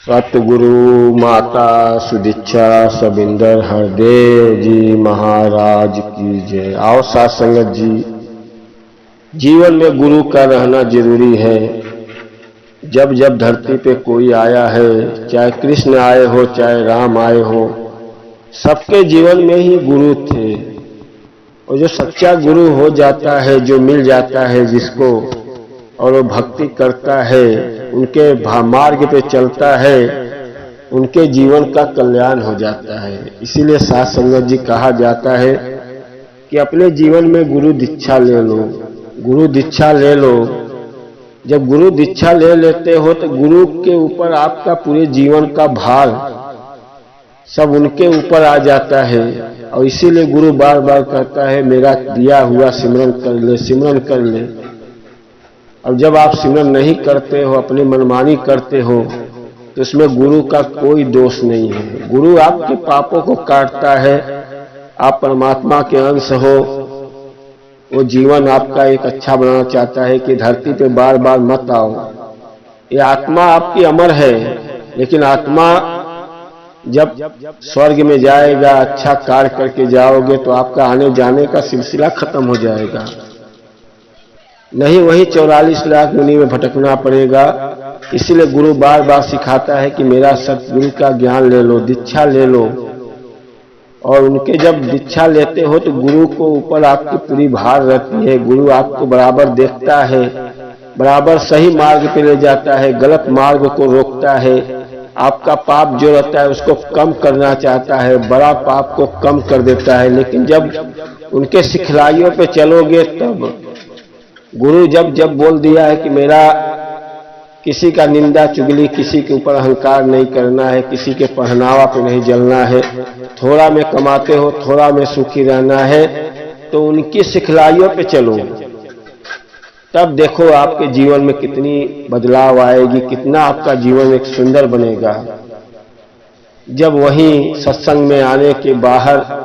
सतगुरु माता सुदीक्षा सबिंदर हरदेव जी महाराज की जय। आओ साथ संगत जी, जीवन में गुरु का रहना जरूरी है। जब जब धरती पे कोई आया है, चाहे कृष्ण आए हो चाहे राम आए हो, सबके जीवन में ही गुरु थे। और जो सच्चा गुरु हो जाता है, जो मिल जाता है जिसको, और वो भक्ति करता है, उनके मार्ग पे चलता है, उनके जीवन का कल्याण हो जाता है। इसीलिए साथ संगत जी कहा जाता है कि अपने जीवन में गुरु दीक्षा ले लो, गुरु दीक्षा ले लो। जब गुरु दीक्षा ले लेते हो तो गुरु के ऊपर आपका पूरे जीवन का भार सब उनके ऊपर आ जाता है। और इसीलिए गुरु बार बार कहता है मेरा दिया हुआ सिमरन कर ले, सिमरन कर ले। अब जब आप सिमरन नहीं करते हो, अपनी मनमानी करते हो, तो इसमें गुरु का कोई दोष नहीं है। गुरु आपके पापों को काटता है। आप परमात्मा के अंश हो, वो जीवन आपका एक अच्छा बनाना चाहता है कि धरती पे बार बार मत आओ। ये आत्मा आपकी अमर है, लेकिन आत्मा जब स्वर्ग में जाएगा, अच्छा कार्य करके जाओगे, तो आपका आने जाने का सिलसिला खत्म हो जाएगा। नहीं वही 44 लाख मुनि में भटकना पड़ेगा। इसीलिए गुरु बार बार सिखाता है कि मेरा सतगुरु का ज्ञान ले लो, दीक्षा ले लो। और उनके जब दीक्षा लेते हो तो गुरु को ऊपर आपकी पूरी भार रहती है। गुरु आपको बराबर देखता है, बराबर सही मार्ग पे ले जाता है, गलत मार्ग को रोकता है। आपका पाप जो रहता है उसको कम करना चाहता है, बड़ा पाप को कम कर देता है। लेकिन जब उनके सिखलाइयों पे चलोगे, तब गुरु जब जब बोल दिया है कि मेरा किसी का निंदा चुगली, किसी के ऊपर अहंकार नहीं करना है, किसी के पहनावा पे नहीं जलना है, थोड़ा में कमाते हो थोड़ा में सुखी रहना है, तो उनकी सिखलाइयों पे चलो। तब देखो आपके जीवन में कितनी बदलाव आएगी, कितना आपका जीवन एक सुंदर बनेगा। जब वहीं सत्संग में आने के बाहर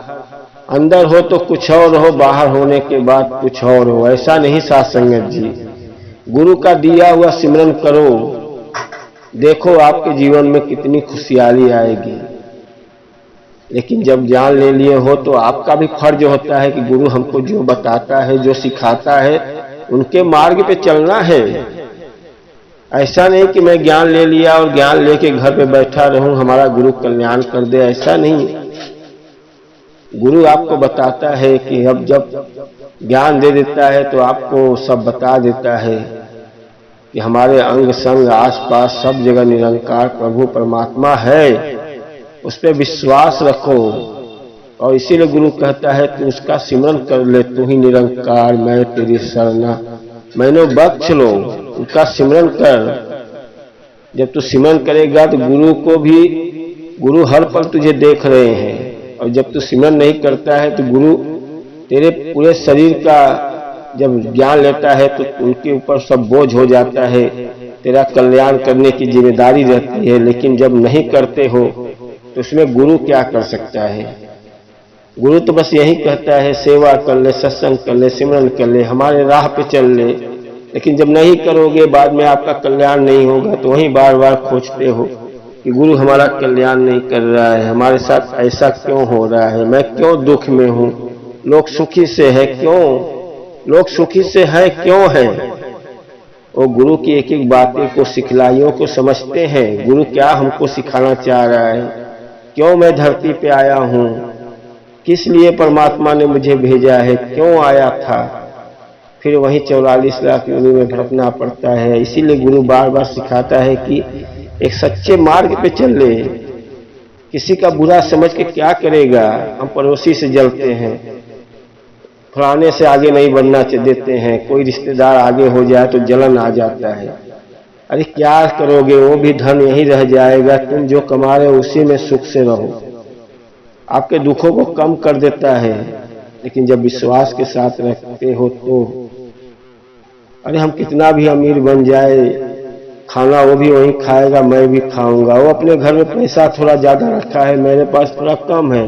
अंदर हो तो कुछ और हो, बाहर होने के बाद कुछ और हो, ऐसा नहीं साथ संगत जी। गुरु का दिया हुआ सिमरन करो, देखो आपके जीवन में कितनी खुशहाली आएगी। लेकिन जब ज्ञान ले लिए हो तो आपका भी फर्ज होता है कि गुरु हमको जो बताता है, जो सिखाता है, उनके मार्ग पे चलना है। ऐसा नहीं कि मैं ज्ञान ले लिया और ज्ञान लेके घर पे बैठा रहूं, हमारा गुरु कल्याण कर दे, ऐसा नहीं। गुरु आपको बताता है कि अब जब ज्ञान दे देता है तो आपको सब बता देता है कि हमारे अंग संग आसपास सब जगह निरंकार प्रभु परमात्मा है, उस पर विश्वास रखो। और इसीलिए गुरु कहता है तू उसका सिमरन कर ले, तू ही निरंकार मैं तेरी शरणा मैंने बख्श लो। उसका सिमरन कर। जब तू सिमरन करेगा तो गुरु को भी, गुरु हर पल तुझे देख रहे हैं। और जब तू सिमरन नहीं करता है तो गुरु तेरे पूरे शरीर का जब ज्ञान लेता है तो उनके ऊपर सब बोझ हो जाता है, तेरा कल्याण करने की जिम्मेदारी रहती है। लेकिन जब नहीं करते हो तो उसमें गुरु क्या कर सकता है? गुरु तो बस यही कहता है सेवा कर ले, सत्संग कर ले, सिमरन कर ले, हमारे राह पे चल ले। लेकिन जब नहीं करोगे, बाद में आपका कल्याण नहीं होगा, तो वहीं बार बार खोजते हो कि गुरु हमारा कल्याण नहीं कर रहा है, हमारे साथ ऐसा क्यों हो रहा है, मैं क्यों दुख में हूँ, लोग सुखी से है क्यों, लोग सुखी से है क्यों है। वो गुरु की एक एक बातें को, सिखलाइयों को समझते हैं। गुरु क्या हमको सिखाना चाह रहा है, क्यों मैं धरती पे आया हूँ, किस लिए परमात्मा ने मुझे भेजा है, क्यों आया था। फिर वहीं 44 लाख योनि में भटकना पड़ता है। इसीलिए गुरु बार बार सिखाता है कि एक सच्चे मार्ग पे चल ले। किसी का बुरा समझ के क्या करेगा? हम पड़ोसी से जलते हैं, फलाने से आगे नहीं बढ़ना देते हैं, कोई रिश्तेदार आगे हो जाए तो जलन आ जाता है। अरे क्या करोगे, वो भी धन यही रह जाएगा, तुम जो कमा रहे हो उसी में सुख से रहो। आपके दुखों को कम कर देता है। लेकिन जब विश्वास के साथ रखते हो तो अरे हम कितना भी अमीर बन जाए, खाना वो भी वही खाएगा, मैं भी खाऊंगा। वो अपने घर में पैसा थोड़ा ज्यादा रखा है, मेरे पास थोड़ा कम है,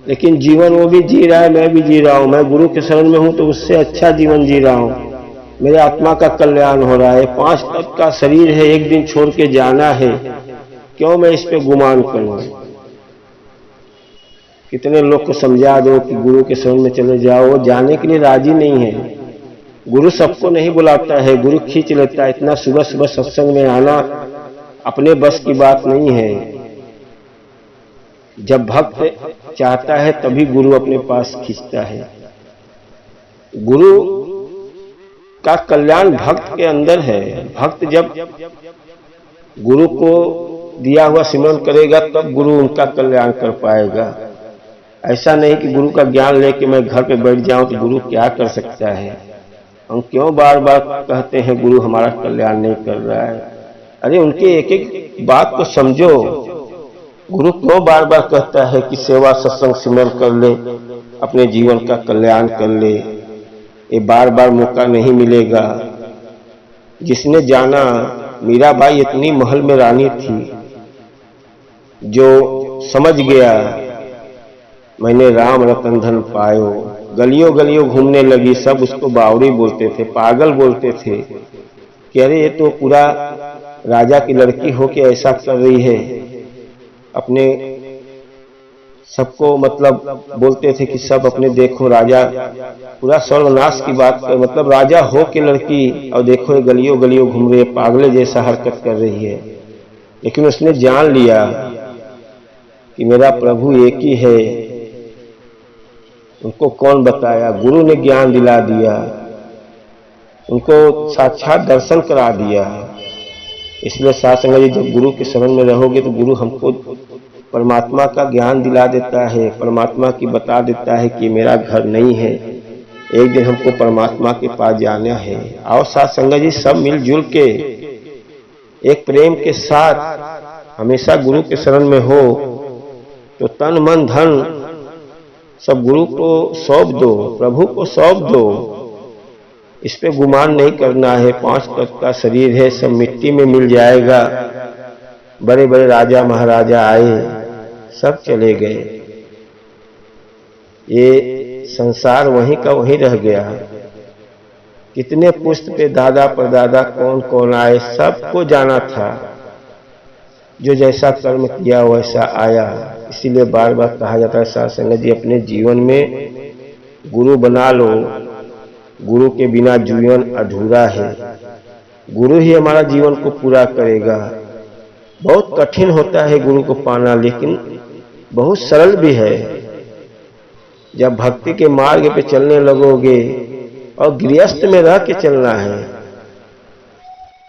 लेकिन जीवन वो भी जी रहा है, मैं भी जी रहा हूँ। मैं गुरु के शरण में हूँ तो उससे अच्छा जीवन जी रहा हूँ। मेरे आत्मा का कल्याण हो रहा है। 5 तत्व का शरीर है, एक दिन छोड़ के जाना है। क्यों मैं इस पे गुमान करूं। कितने लोग को समझा दो कि गुरु के शरण में चले जाओ, वो जाने के लिए राजी नहीं है। गुरु सबको नहीं बुलाता है, गुरु खींच लेता है। इतना सुबह सुबह सत्संग में आना अपने बस की बात नहीं है। जब भक्त चाहता है तभी गुरु अपने पास खींचता है। गुरु का कल्याण भक्त के अंदर है। भक्त जब गुरु को दिया हुआ सिमरन करेगा तब गुरु उनका कल्याण कर पाएगा। ऐसा नहीं कि गुरु का ज्ञान लेके मैं घर पे बैठ जाऊं तो गुरु क्या कर सकता है। हम क्यों बार बार कहते हैं गुरु हमारा कल्याण नहीं कर रहा है। अरे उनके एक एक बात को समझो। गुरु क्यों बार बार कहता है कि सेवा सत्संग सिमरन कर ले, अपने जीवन का कल्याण कर ले। ये बार बार मौका नहीं मिलेगा। जिसने जाना, मीराबाई इतनी महल में रानी थी, जो समझ गया मैंने राम रतन धन पायो, गलियों गलियों घूमने लगी। सब उसको बावड़ी बोलते थे, पागल बोलते थे कि अरे ये तो पूरा राजा की लड़की हो के ऐसा कर रही है। अपने सबको मतलब बोलते थे कि सब अपने देखो राजा पूरा सर्वनाश की बात कर, मतलब राजा हो के लड़की और देखो ये गलियों गलियों घूम रही है, पागले जैसा हरकत कर रही है। लेकिन उसने जान लिया कि मेरा प्रभु एक ही है। उनको कौन बताया, गुरु ने ज्ञान दिला दिया, उनको साक्षात दर्शन करा दिया। इसलिए साथ संगत जी, जब गुरु के शरण में रहोगे तो गुरु हमको परमात्मा का ज्ञान दिला देता है, परमात्मा की बता देता है कि मेरा घर नहीं है, एक दिन हमको परमात्मा के पास जाना है। आओ साथ संगत जी, सब मिलजुल के एक प्रेम के साथ हमेशा गुरु के शरण में हो तो तन मन धन सब गुरु को सौंप दो, प्रभु को सौंप दो। इस पे गुमान नहीं करना है। 5 तत्व का शरीर है, सब मिट्टी में मिल जाएगा। बड़े बड़े राजा महाराजा आए, सब चले गए। ये संसार वहीं का वहीं रह गया। कितने पुष्ट पे दादा परदादा कौन कौन आए, सबको जाना था। जो जैसा कर्म किया वैसा आया। इसीलिए बार बार कहा जाता है साथ संगत जी, अपने जीवन में गुरु बना लो। गुरु के बिना जीवन अधूरा है। गुरु ही हमारा जीवन को पूरा करेगा। बहुत कठिन होता है गुरु को पाना, लेकिन बहुत सरल भी है। जब भक्ति के मार्ग पे चलने लगोगे और गृहस्थ में रह के चलना है।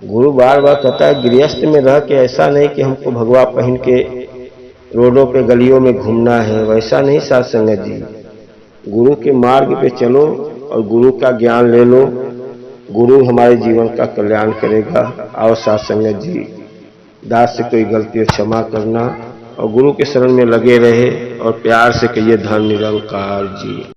गुरु बार बार कहता है गृहस्थ में रह के, ऐसा नहीं कि हमको भगवा पहन के रोडों पे गलियों में घूमना है, वैसा नहीं साथ संगत जी। गुरु के मार्ग पे चलो और गुरु का ज्ञान ले लो। गुरु हमारे जीवन का कल्याण करेगा। आओ साथ संगत जी, दास से कोई गलती क्षमा करना और गुरु के शरण में लगे रहे और प्यार से कहिए धन निरंकार जी।